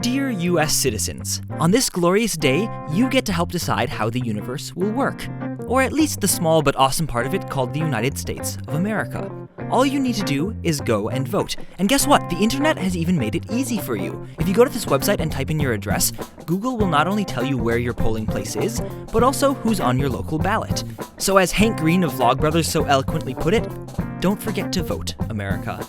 Dear US citizens, on this glorious day, you get to help decide how the universe will work. Or at least the small but awesome part of it called the United States of America. All you need to do is go and vote. And guess what? The internet has even made it easy for you. If you go to this website and type in your address, Google will not only tell you where your polling place is, but also who's on your local ballot. So as Hank Green of Vlogbrothers so eloquently put it, don't forget to vote, America.